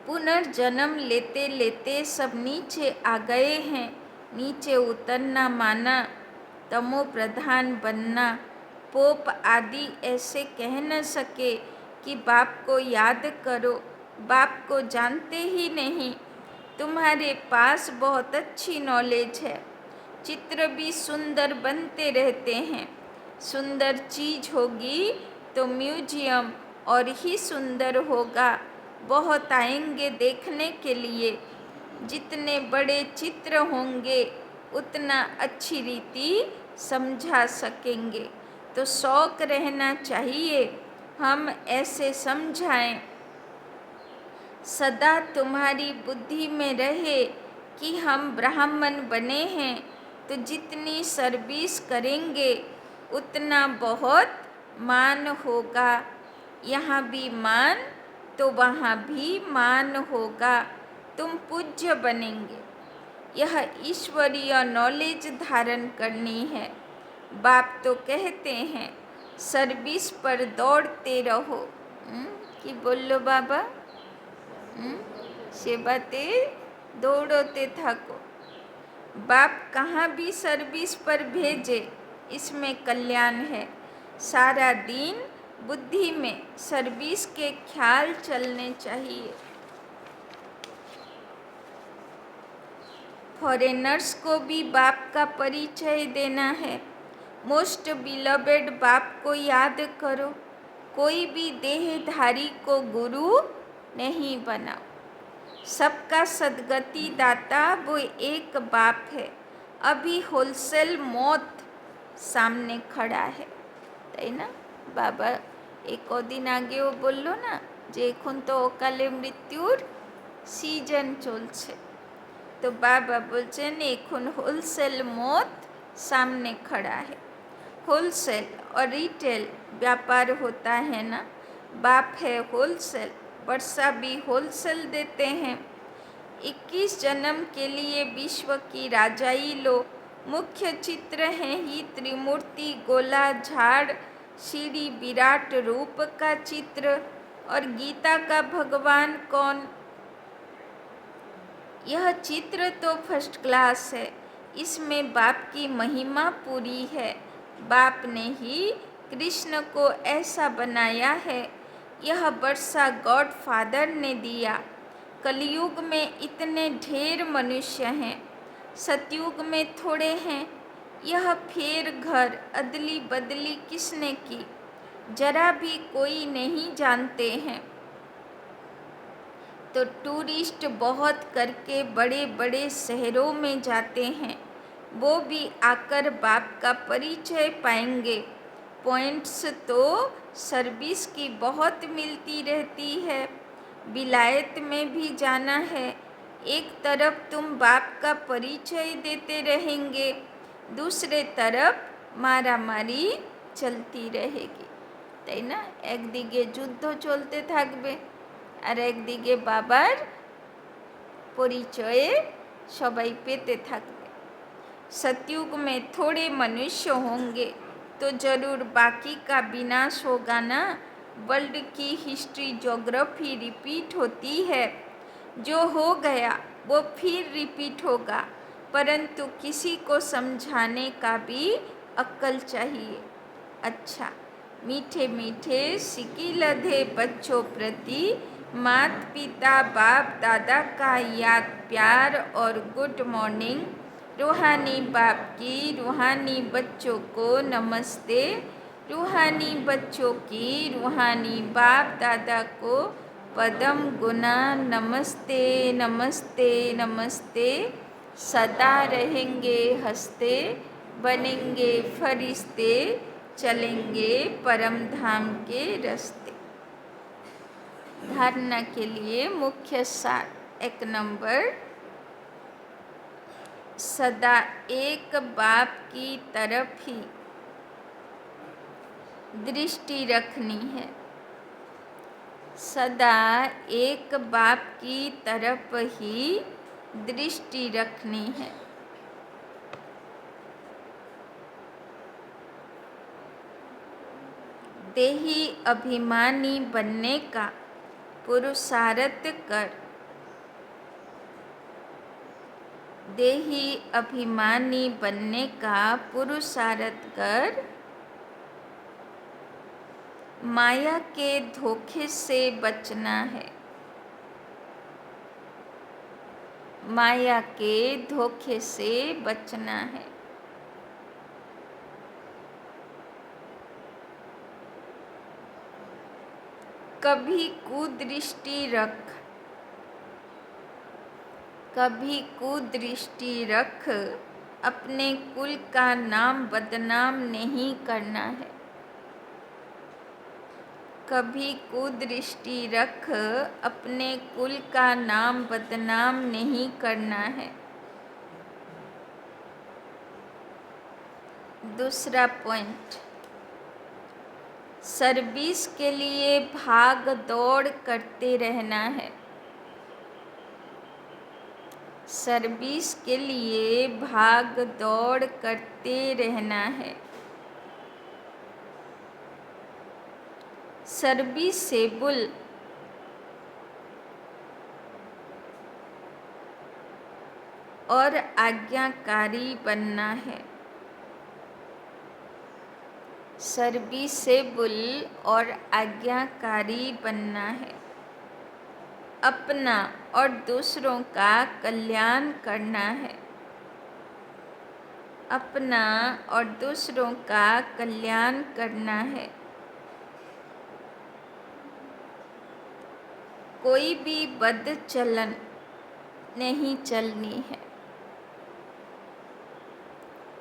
पुनर्जन्म लेते लेते सब नीचे आ गए हैं, नीचे उतरना माना तमो प्रधान बनना। पोप आदि ऐसे कह न सके कि बाप को याद करो, बाप को जानते ही नहीं, तुम्हारे पास बहुत अच्छी नॉलेज है। चित्र भी सुंदर बनते रहते हैं। सुंदर चीज होगी तो म्यूजियम और ही सुंदर होगा। बहुत आएंगे देखने के लिए। जितने बड़े चित्र होंगे उतना अच्छी रीति समझा सकेंगे। तो शौक रहना चाहिए हम ऐसे समझाएं। सदा तुम्हारी बुद्धि में रहे कि हम ब्राह्मण बने हैं, तो जितनी सर्विस करेंगे उतना बहुत मान होगा। यहाँ भी मान तो वहाँ भी मान होगा। तुम पूज्य बनेंगे। यह ईश्वरीय नॉलेज धारण करनी है। बाप तो कहते हैं सर्विस पर दौड़ते रहो। कि बोलो बाबा, सेवाते दौड़ते थको। बाप कहाँ भी सर्विस पर भेजे, इसमें कल्याण है। सारा दिन बुद्धि में सर्विस के ख्याल चलने चाहिए। फॉरेनर्स को भी बाप का परिचय देना है। मोस्ट बिलवेड बाप को याद करो। कोई भी देहधारी को गुरु नहीं बनाओ। सबका सदगति दाता वो एक बाप है। अभी होलसेल मौत सामने खड़ा है, তাই না বাবা? এই কদিন আগেও বললো না যে এখন তো অকালে মৃত্যুর সিজন চলছে। तो बाबा बोलছেন এখন होलसेल मौत सामने खड़ा है। होलसेल और रिटेल व्यापार होता है ना। बाप है होलसेल, वर्षा भी होलसेल देते हैं। 21 जन्म के लिए विश्व की राजाई लो। मुख्य चित्र हैं ही त्रिमूर्ति, गोला, झाड़, सीढ़ी, विराट रूप का चित्र। और गीता का भगवान कौन? यह चित्र तो फर्स्ट क्लास है। इसमें बाप की महिमा पूरी है। बाप ने ही कृष्ण को ऐसा बनाया है। यह वर्षा गॉड फादर ने दिया। कलयुग में इतने ढेर मनुष्य हैं, सतयुग में थोड़े हैं। यह फेर घर अदली बदली किसने की, जरा भी कोई नहीं जानते हैं। तो टूरिस्ट बहुत करके बड़े बड़े शहरों में जाते हैं। वो भी आकर बाप का परिचय पाएंगे। पॉइंट्स तो सर्विस की बहुत मिलती रहती है। विलायत में भी जाना है। एक तरफ तुम बाप का परिचय देते रहेंगे, दूसरे तरफ मारामारी चलती रहेगी, তাই না? একদিকে যুদ্ধ চলতে থাকবে আর একদিকে বাবার পরিচয়ে সবাই পেতে থাকবে। सतयुग में थोड़े मनुष्य होंगे तो जरूर बाकी का विनाश होगा ना। वर्ल्ड की हिस्ट्री ज्योग्राफी रिपीट होती है। जो हो गया वो फिर रिपीट होगा, परंतु किसी को समझाने का भी अक्ल चाहिए। अच्छा, मीठे मीठे सिक्की लधे बच्चों प्रति मात पिता बाप दादा का याद प्यार और गुड मॉर्निंग। रूहानी बाप की रूहानी बच्चों को नमस्ते। रूहानी बच्चों की रूहानी बाप दादा को पदम गुना नमस्ते नमस्ते नमस्ते। सदा रहेंगे हंसते, बनेंगे फरिश्ते, चलेंगे परम धाम के रास्ते। धारणा के लिए मुख्य सार। 1 नंबर, सदा एक बाप की तरफ ही दृष्टि रखनी है। सदा एक बाप की तरफ ही दृष्टि रखनी है। देही अभिमानी बनने का पुरुषार्थ कर। देही अभिमानी बनने का पुरुषार्थ कर। माया के धोखे से बचना है। माया के धोखे से बचना है। कभी कुदृष्टि रख, कभी कुदृष्टि रख, अपने कुल का नाम बदनाम नहीं करना है। कभी कुदृष्टि रख, अपने कुल का नाम बदनाम नहीं करना है। दूसरा पॉइंट, सर्विस के लिए भाग दौड़ करते रहना है। सर्विस के लिए भाग दौड़ करते रहना है। सर्विसेबल और आज्ञाकारी बनना है। सर्विसेबल और आज्ञाकारी बनना है। अपना और दूसरों का कल्याण करना है। अपना और दूसरों का कल्याण करना है। कोई भी बद चलन नहीं चलनी है।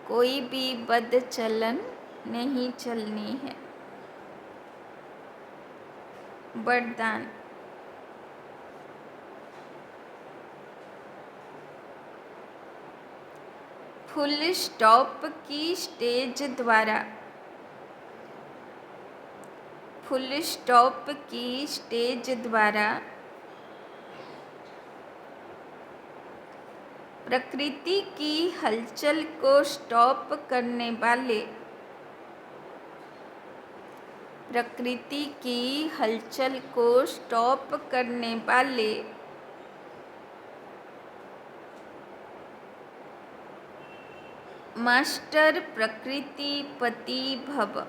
कोई भी बद चलन नहीं चलनी है। वरदान, फुल स्टॉप की स्टेज द्वारा, फुल स्टॉप की स्टेज द्वारा प्रकृति की हलचल को स्टॉप करने वाले, प्रकृति की हलचल को स्टॉप करने वाले मास्टर प्रकृतिपति भव।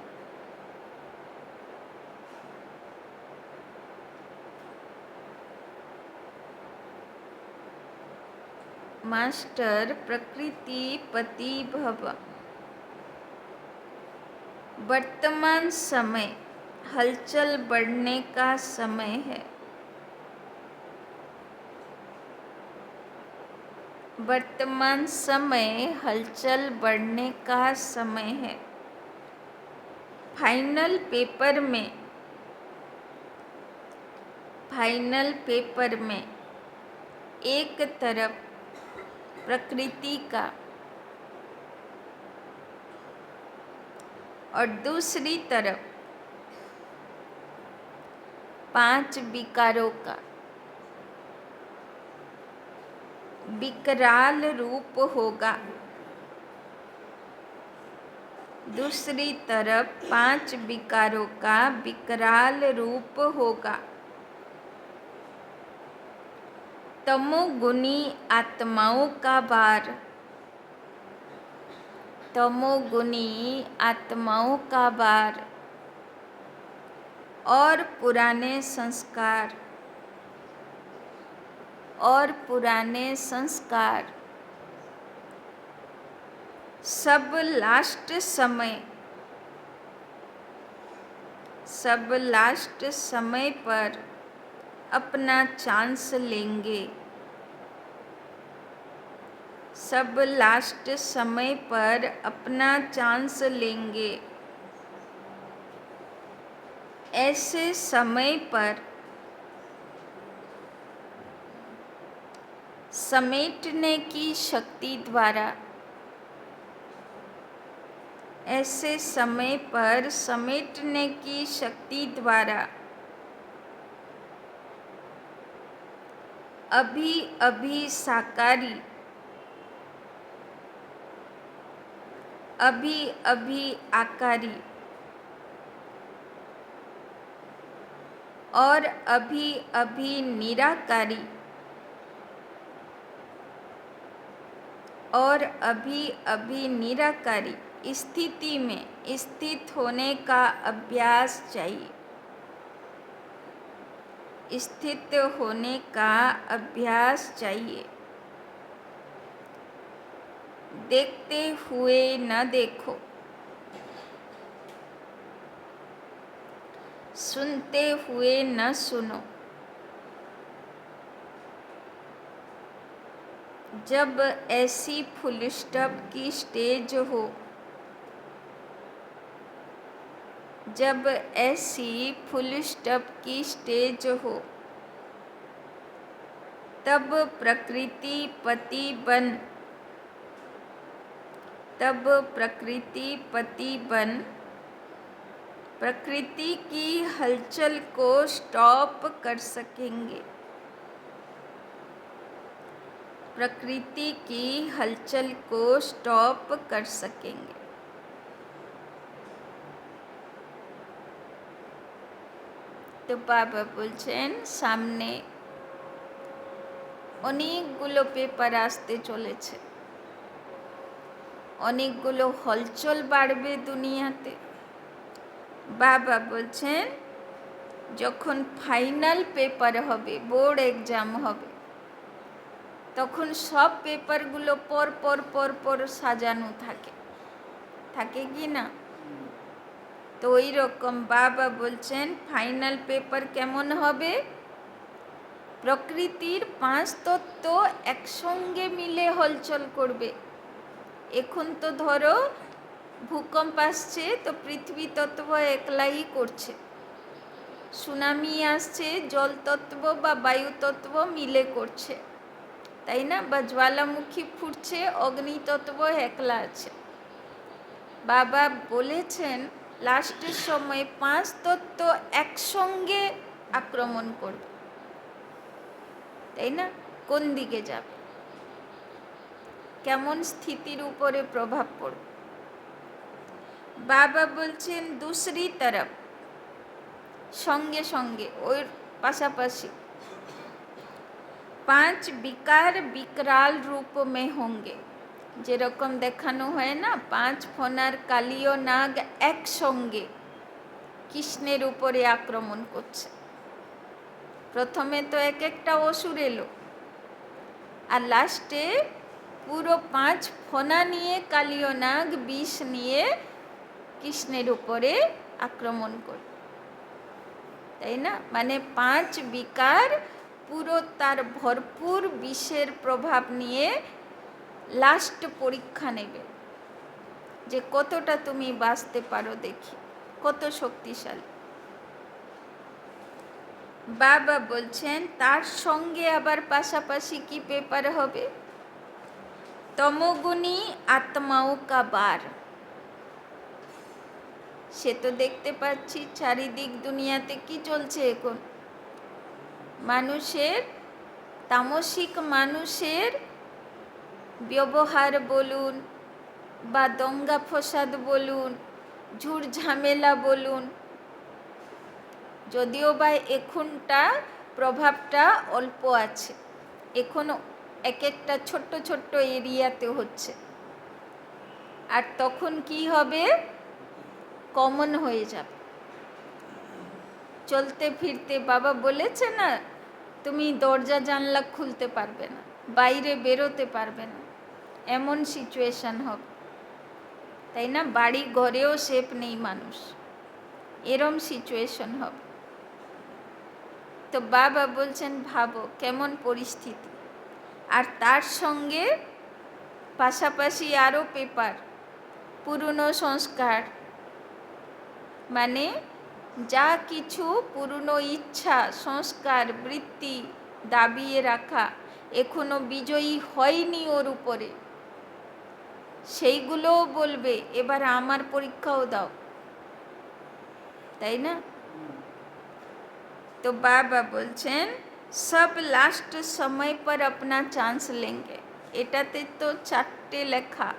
मास्टर प्रकृतिपति भव। वर्तमान समय हलचल बढ़ने का समय है। वर्तमान समय हलचल बढ़ने का समय है। फाइनल पेपर में, फाइनल पेपर में एक तरफ प्रकृति का और दूसरी तरफ 5 विकारों का विकराल रूप होगा। दूसरी तरफ 5 विकारों का विकराल रूप होगा। तमोगुणी आत्माओं का भार, तमोगुणी आत्माओं का भार और पुराने संस्कार, और पुराने संस्कार सब लास्ट समय, सब लास्ट समय पर अपना चांस लेंगे। सब लास्ट समय पर अपना चांस लेंगे। ऐसे समय पर समेटने की शक्ति द्वारा, ऐसे समय पर समेटने की शक्ति द्वारा अभी अभी साकारी, अभी अभी आकारी और अभी अभी निराकारी और अभी अभी निराकारी स्थिति में स्थित होने का अभ्यास चाहिए। स्थित होने का अभ्यास चाहिए। देखते हुए न देखो, सुनते हुए न सुनो। जब ऐसी फुल स्टॉप की स्टेज हो, जब ऐसी फुल स्टॉप की स्टेज हो, तब प्रकृति पति बन, तब प्रकृति पति बन प्रकृति की हलचल को स्टॉप कर सकेंगे। प्रकृति की हलचल को स्टॉप कर सकेंगे। তো বাবা বলছেন সামনে অনেকগুলো পেপার আসতে চলেছে, অনেকগুলো হলচল বাড়বে দুনিয়াতে। বাবা বলছেন যখন ফাইনাল পেপার হবে, বোর্ড এক্সাম হবে, তখন সব পেপারগুলো পর পর পর পর সাজানো থাকে, থাকে কি না? তো ওই রকম বাবা বলছেন ফাইনাল পেপার কেমন হবে? প্রকৃতির 5 তত্ত্ব একসঙ্গে মিলে হলচল করবে। এখন তো ধরো ভূকম্প আসছে, তো পৃথিবী তত্ত্ব একলাই করছে। সুনামি আসছে, জল তত্ত্ব বা বায়ু তত্ত্ব মিলে করছে, তাই না? বা জ্বালামুখী ফুটছে, অগ্নি তত্ত্ব একলা আছে। বাবা বলেছেন লাস্টের সময় 5 তত্ত্ব একসঙ্গে আক্রমণ করবে, তাই না? কোন দিকে যাবে, কেমন স্থিতির উপরে প্রভাব পড়বে? বাবা বলছেন दूसरी तरफ, সঙ্গে সঙ্গে, ওর পাশাপাশি 5 विकार विकराल रूप में होंगे। যেরকম দেখানো হয় না 5 ফনার কালীয় নাগ একসঙ্গে কৃষ্ণের উপরে আক্রমণ করছে। প্রথমে তো এক একটা অসুর এলো, আর লাস্টে পুরো 5 ফনা নিয়ে কালীয় নাগ বিষ নিয়ে কৃষ্ণের উপরে আক্রমণ করে, তাই না? মানে 5 বিকার পুরো তার ভরপুর বিষের প্রভাব নিয়ে লাস্ট পরীক্ষা নেবে, যে কতটা তুমি বাঁচতে পারো, দেখি কত শক্তিশালী। বাবা বলছেন তার সঙ্গে আবার পাশাপাশি কি পেপার হবে? তমোগুণী আত্মাও কা বার। সে তো দেখতে পাচ্ছি চারিদিক দুনিয়াতে কি চলছে এখন। মানুষের, তামসিক মানুষের ব্যবহার বলুন, বা দঙ্গা ফসাদ বলুন, ঝুট ঝামেলা বলুন, যদিও বা এখনটা প্রভাবটা অল্প আছে, এখনো এক একটা ছোট্ট ছোট্ট এরিয়াতে হচ্ছে, আর তখন কি হবে? কমন হয়ে যাবে। চলতে ফিরতে বাবা বলেছে না, তুমি দরজা জানলা খুলতে পারবে না, বাইরে বেরোতে পারবে না, এমন সিচুয়েশন হবে, তাই না? বাড়ি ঘরেও সেফ নেই মানুষ, এরম সিচুয়েশন হবে। তো বাবা বলছেন ভাবো কেমন পরিস্থিতি। আর তার সঙ্গে পাশাপাশি আরও পেপার, পুরনো সংস্কার, মানে যা কিছু পুরনো ইচ্ছা, সংস্কার, বৃত্তি দাবিয়ে রাখা, এখনো বিজয়ী হয়নি ওর উপরে, সেইগুলোও বলবে এবার আমার পরীক্ষাও দাও, তাই না? তো বাবা বলছেন সব লাস্ট সময় পর আপনা চান্স লেঙ্গে। এটাতে তো 4টে লেখা,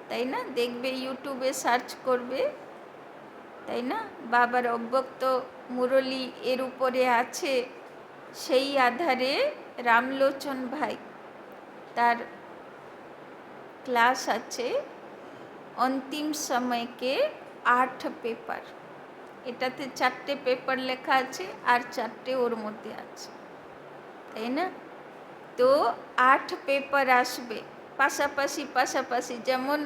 তাই না? দেখবে ইউটিউবে সার্চ করবে, তাই না? বাবার অব্যক্ত মুরলী এর উপরে আছে, সেই আধারে রামলোচন ভাই তার ক্লাস আছে অন্তিম সময়কে 8 পেপার। এটাতে 4টে পেপার লেখা আছে, আর 4টে ওর মধ্যে আছে, তাই না? তো 8 পেপার আসবে, পাশাপাশি পাশাপাশি, যেমন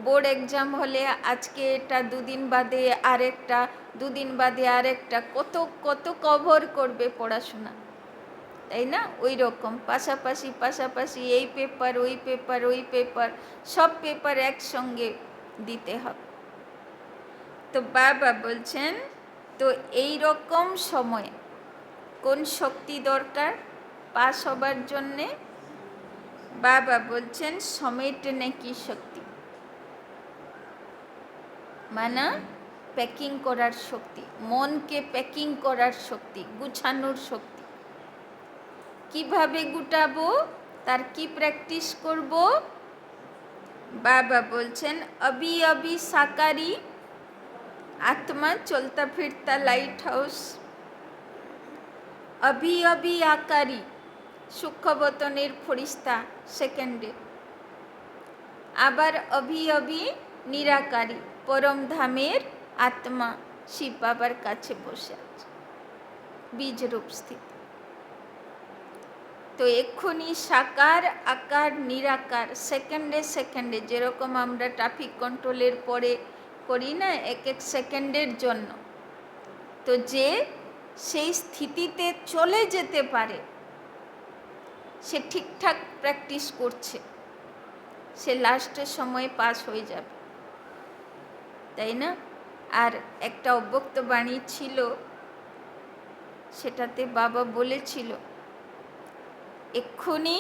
বোর্ড এক্সাম হলে আজকে এটা, দুদিন বাদে আরেকটা, দুদিন বাদে আরেকটা, কত কত কভার করবে পড়াশোনা, তাই না? ওই রকম পাশাপাশি পাশাপাশি এই পেপার ওই পেপার ওই পেপার, সব পেপার একসঙ্গে দিতে হবে। তো বাবা বলছেন, তো এই রকম সময়ে কোন শক্তি দরকার পাস হবার জন্যে? বাবা বলছেন সমেটনে কি শক্তি, মানে প্যাকিং করার শক্তি, মনকে প্যাকিং করার শক্তি, গুছানোর শক্তি। কিভাবে গুটাবো, তার কি প্র্যাকটিস করব? বাবা বলছেন अभी अभी साकारी आत्मा चलता फिरता लाइट हाउस, अभी अभी आकारी সূক্ষ্মবতনের ফরিস্তা সেকেন্ডে, আবার অভি অভি নিরাকারী পরম ধামের আত্মা শিব বাবার কাছে বসে আছে বীজরূপ স্থিতি। তো এক্ষুনি সাকার আকার নিরাকার সেকেন্ডে সেকেন্ডে, যেরকম আমরা ট্রাফিক কন্ট্রোলের পরে করি না এক এক সেকেন্ডের জন্য, তো যে সেই স্থিতিতে চলে যেতে পারে সে ঠিকঠাক প্র্যাকটিস করছে, সে লাস্টের সময় পাস হয়ে যাবে, তাই না? আর একটা অব্যক্ত বাণী ছিল, সেটাতে বাবা বলেছিল এক্ষুনি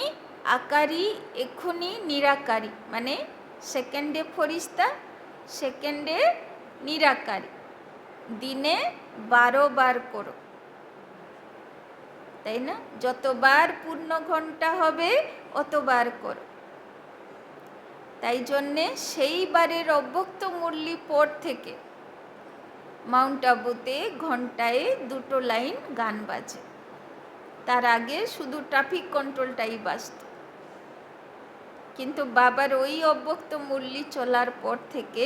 আকারী এক্ষুনি নিরাকারী, মানে সেকেন্ডে ফরিস্তা সেকেন্ডে নিরাকারী, দিনে 12 বার করো, তাই না? যতবার পূর্ণ ঘন্টা হবে অতবার করো। তাই জন্যে সেইবারের অব্যক্ত মুরলি পর থেকে মাউন্ট আবুতে ঘন্টায় 2 লাইন গান বাজে, তার আগে শুধু ট্রাফিক কন্ট্রোলটাই বাজত। কিন্তু বাবার ওই অব্যক্ত মুরলি চলার পর থেকে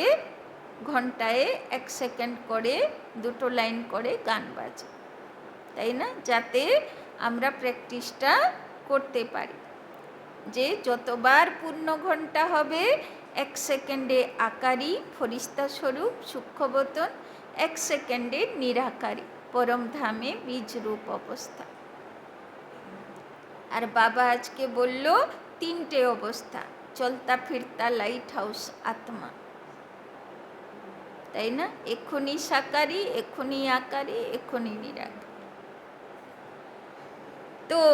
ঘন্টায় 1 সেকেন্ড করে 2 লাইন করে গান বাজে, তাই না? যাতে আমরা প্র্যাকটিসটা করতে পারি যে যতবার পূর্ণ ঘন্টা হবে 1 সেকেন্ডে আকারী ফরিস্তা স্বরূপ সূক্ষ্মবতন, 1 সেকেন্ডে নিরাকারী পরম ধামে বীজরূপ অবস্থা। আর বাবা আজকে বলল 3টে অবস্থা, চলতা ফিরতা লাইট হাউস আত্মা, তাই না? এক্ষুনি সাকারী এক্ষুনি আকারী এক্ষুনি নিরাকারী। तो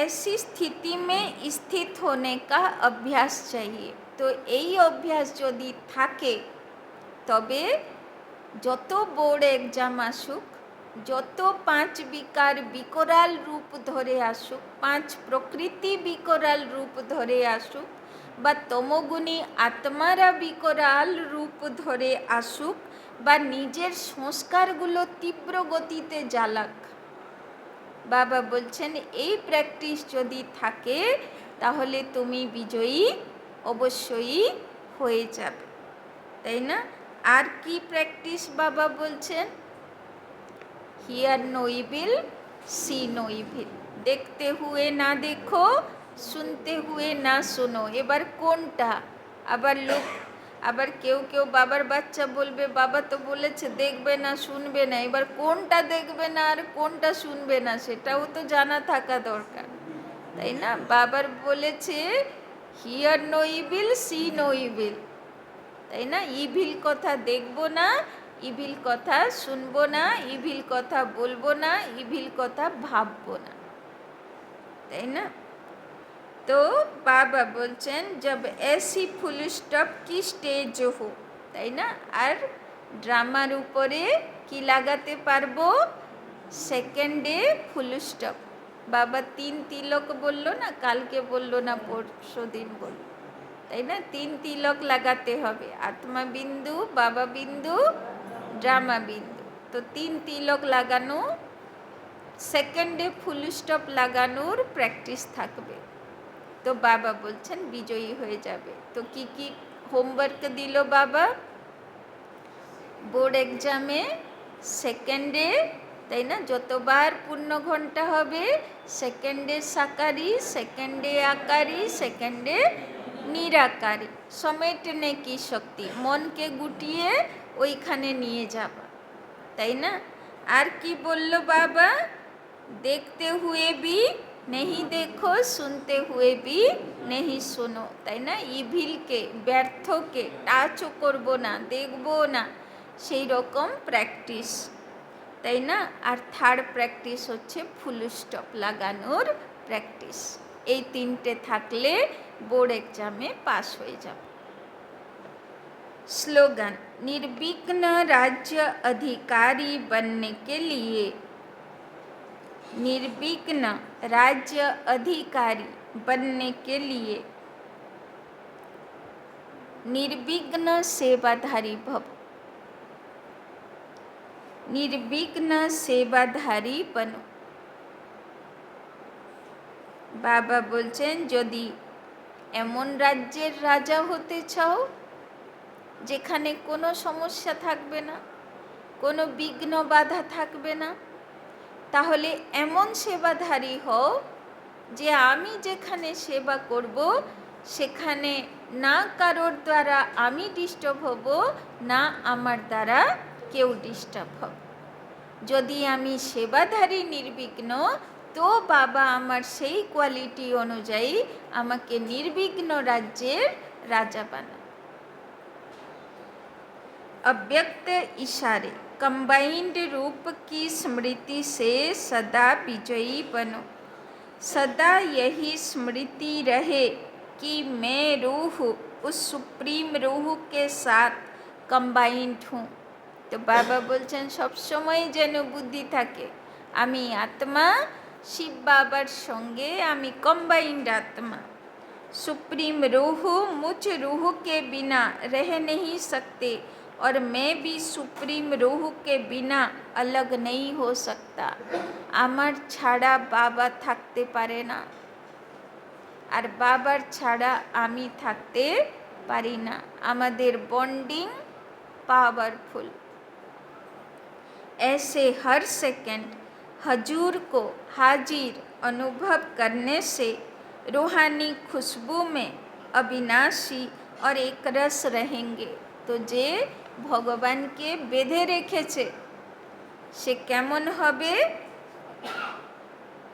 ऐसी स्थिति में स्थित होने का अभ्यास चाहिए। तो এই অভ্যাস যদি থাকে তবে যত বোর্ড এক্সাম আসুক, যত 5 বিকার বিকরাল রূপ ধরে আসুক, 5 প্রকৃতি বিকরাল রূপ ধরে আসুক, বা তমগুণী আত্মারা বিকরাল রূপ ধরে আসুক, বা নিজের সংস্কারগুলো তীব্র গতিতে জ্বালাক, বাবা বলছেন এই প্র্যাকটিস যদি থাকে তাহলে তুমি বিজয়ী অবশ্যই হয়ে যাবে, তাই না? আর কি প্র্যাকটিস বাবা বলছেন? Hear no evil see no evil, দেখতে হুয়ে না দেখো শুনতে হুয়ে না শোনো। এবার কোনটা? আবার কেউ কেউ বাবার বাচ্চা বলবে বাবা তো বলেছে দেখবে না শুনবে না, এবার কোনটা দেখবে না আর কোনটা শুনবে না সেটাও তো জানা থাকা দরকার, তাই না? বাবার বলেছে hear no evil see no evil, তাই না? ইভিল কথা দেখবো না, ইভিল কথা শুনবো না, ইভিল কথা বলবো না, ইভিল কথা ভাববো না, তাই না? তো বাবা বলছেন जब ऐसी ফুল স্টপ কি স্টেজ হো, তাই না? আর ড্রামার উপরে কি লাগাতে পারবো? সেকেন্ডে ফুল স্টপ। বাবা 3 তিলক বললো না, কালকে বললো না পরশু দিন বললো, তাই না? 3 তিলক লাগাতে হবে, আত্মা বিন্দু, বাবা বিন্দু, ড্রামা বিন্দু। তো 3 তিলক লাগানো, সেকেন্ডে ফুল স্টপ লাগানোর প্র্যাকটিস থাকবে, তো বাবা বলছেন বিজয়ী হয়ে যাবে। তো কি কি হোমওয়ার্ক দিল বাবা? বোর্ড এক্সামে সেকেন্ডে, তাই না, যতবার পূর্ণ ঘন্টা হবে সেকেন্ডে সাকারি সেকেন্ডে আকারি সেকেন্ডে নিরাকারী, সমেটনে কি শক্তি, মনকে গুটিয়ে ওইখানে নিয়ে যাবা, তাই না? আর কি বলল বাবা? দেখতে হুয়ে বি নেহি দেখো, শুনতে হুয়ে বি নেহি শোনো, তাই না? ইভিলকে, ব্যর্থকে টাচও করবো না, দেখবো না, সেই রকম প্র্যাকটিস, তাই না? আর থার্ড প্র্যাকটিস হচ্ছে ফুল স্টপ লাগানোর প্র্যাকটিস। এই তিনটে থাকলে বোর্ড এক্সামে পাস হয়ে যাবে। स्लोगन, निर्विघ्न राज्य अधिकारी बनने के लिए, निर्विघ्न राज्य अधिकारी बनने के लिए निर्विघ्न सेवाधारी भव, निर्विघ्न सेवाधारी बनो। বাবা বলছেন, যদি এমন রাজ্যের রাজা হতে চাও যেখানে কোনো সমস্যা থাকবে না, কোনো বিঘ্ন বাধা থাকবে না, তাহলে এমন সেবাধারী হও যে আমি যেখানে সেবা করব সেখানে না কারোর দ্বারা আমি ডিস্টার্ব হব, না আমার দ্বারা কেউ ডিস্টার্ব হবে। যদি আমি সেবাধারী নির্বিঘ্ন, তো বাবা আমার সেই কোয়ালিটি অনুযায়ী আমাকে নির্বিঘ্ন রাজ্যের রাজা বানান। अव्यक्त इशारे, कंबाइंड रूप की स्मृति से सदा विजयी बनो। सदा यही स्मृति रहे कि मैं रूह उस सुप्रीम रूह के साथ कंबाइंड हूँ। तो बाबा बोलছেন सब समय যেন বুদ্ধি থাকে আমি আত্মা শিব বাবার সঙ্গে, আমি কম্বাইন্ড আত্মা। सुप्रीम रूह मुझ रूह के बिना रह नहीं सकते और मैं भी सुप्रीम रूह के बिना अलग नहीं हो सकता। আমার ছাড়া বাবা থাকতে পারে না, আর বাবার ছাড়া আমি থাকতে পারি না। আমাদের বন্ডিং पावरफुल। ऐसे हर सेकंड हजूर को हाजिर अनुभव करने से रूहानी खुशबू में अविनाशी और एक रस रहेंगे। तो जे ভগবানকে বেঁধে রেখেছে সে কেমন হবে?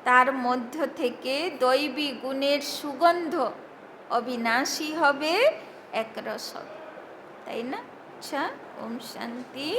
তার মধ্য থেকে দৈবী গুণের সুগন্ধ অবিনাশী হবে, একরস হবে, তাই না? আচ্ছা, ওম শান্তি।